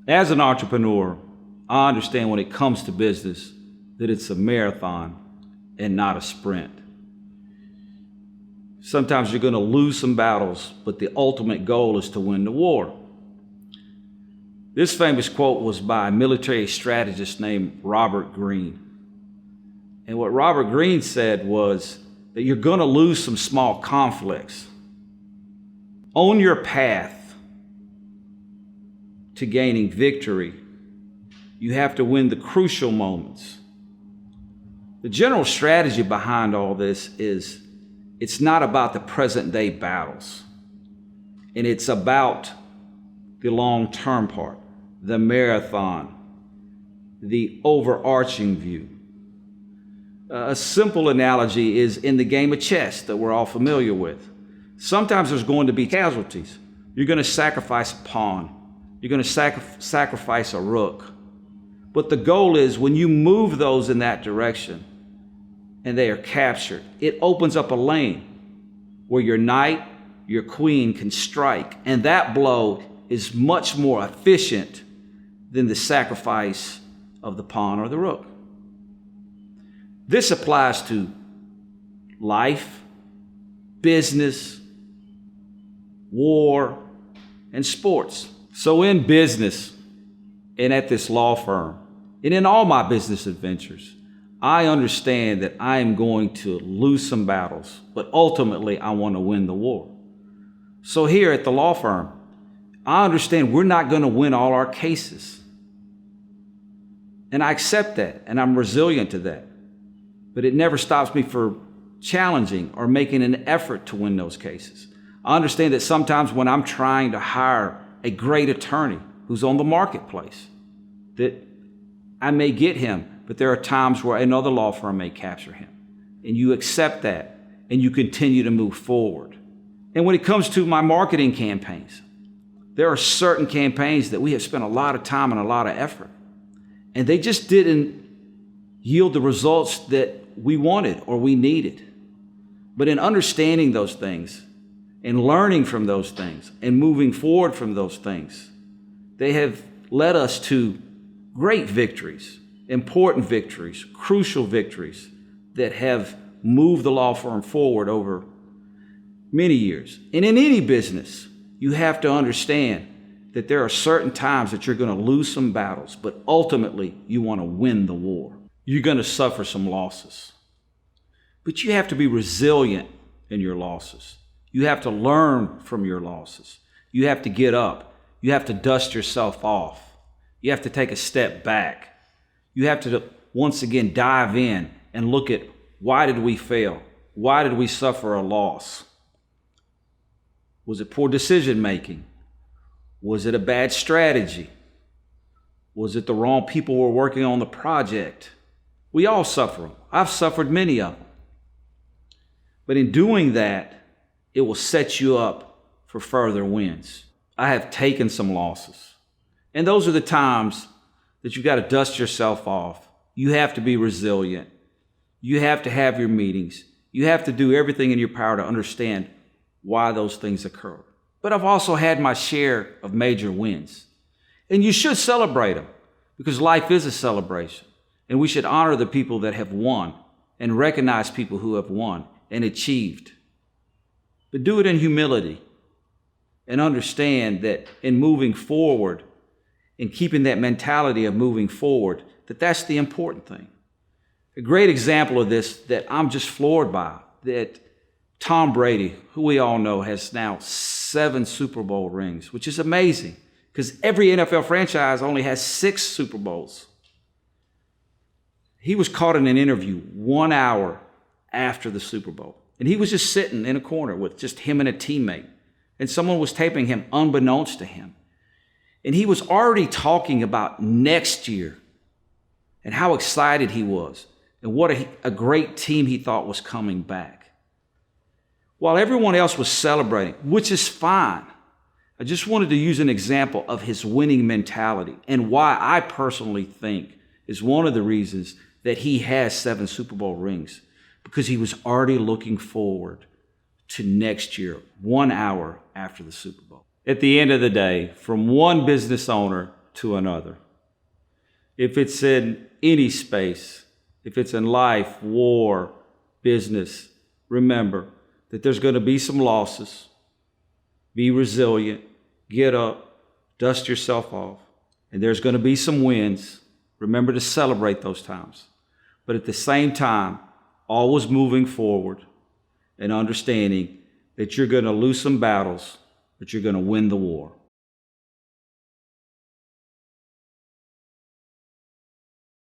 As an entrepreneur, I understand when it comes to business that it's a marathon and not a sprint. Sometimes you're going to lose some battles, but the ultimate goal is to win the war. This famous quote was by a military strategist named Robert Greene. And what Robert Greene said was that you're going to lose some small conflicts. On your path to gaining victory, you have to win the crucial moments. The general strategy behind all this is it's not about the present day battles, and it's about the long-term part, the marathon, the overarching view. A simple analogy is in the game of chess that we're all familiar with. Sometimes there's going to be casualties. You're going to sacrifice a pawn. You're going to sacrifice a rook. But the goal is when you move those in that direction and they are captured, it opens up a lane where your knight, your queen can strike. And that blow is much more efficient than the sacrifice of the pawn or the rook. This applies to life, business, war, and sports. So in business and at this law firm and in all my business adventures, I understand that I am going to lose some battles, but ultimately I want to win the war. So here at the law firm, I understand we're not going to win all our cases. And I accept that, and I'm resilient to that. But it never stops me from challenging or making an effort to win those cases. I understand that sometimes when I'm trying to hire a great attorney who's on the marketplace, that I may get him, but there are times where another law firm may capture him. And you accept that, and you continue to move forward. And when it comes to my marketing campaigns, there are certain campaigns that we have spent a lot of time and a lot of effort, and they just didn't yield the results that we wanted or we needed. But in understanding those things and learning from those things and moving forward from those things, they have led us to great victories, important victories, crucial victories that have moved the law firm forward over many years. And in any business, you have to understand that there are certain times that you're going to lose some battles, but ultimately you want to win the war. You're going to suffer some losses. But you have to be resilient in your losses. You have to learn from your losses. You have to get up. You have to dust yourself off. You have to take a step back. You have to once again dive in and look at why did we fail? Why did we suffer a loss? Was it poor decision making? Was it a bad strategy? Was it the wrong people were working on the project? We all suffer them. I've suffered many of them. But in doing that, it will set you up for further wins. I have taken some losses. And those are the times that you got to dust yourself off. You have to be resilient. You have to have your meetings. You have to do everything in your power to understand why those things occur. But I've also had my share of major wins. And you should celebrate them because life is a celebration. And we should honor the people that have won and recognize people who have won and achieved. But do it in humility and understand that in moving forward and keeping that mentality of moving forward, that's the important thing. A great example of this that I'm just floored by, that Tom Brady, who we all know, has now 7 Super Bowl rings, which is amazing because every NFL franchise only has 6 Super Bowls. He was caught in an interview 1 hour after the Super Bowl. And he was just sitting in a corner with just him and a teammate. And someone was taping him unbeknownst to him. And he was already talking about next year and how excited he was and what a great team he thought was coming back. While everyone else was celebrating, which is fine, I just wanted to use an example of his winning mentality and why I personally think is one of the reasons that he has 7 Super Bowl rings, because he was already looking forward to next year, 1 hour after the Super Bowl. At the end of the day, from one business owner to another. If it's in any space, if it's in life, war, business, remember that there's going to be some losses. Be resilient, get up, dust yourself off, and there's going to be some wins. Remember to celebrate those times. But at the same time, always moving forward and understanding that you're going to lose some battles, but you're going to win the war.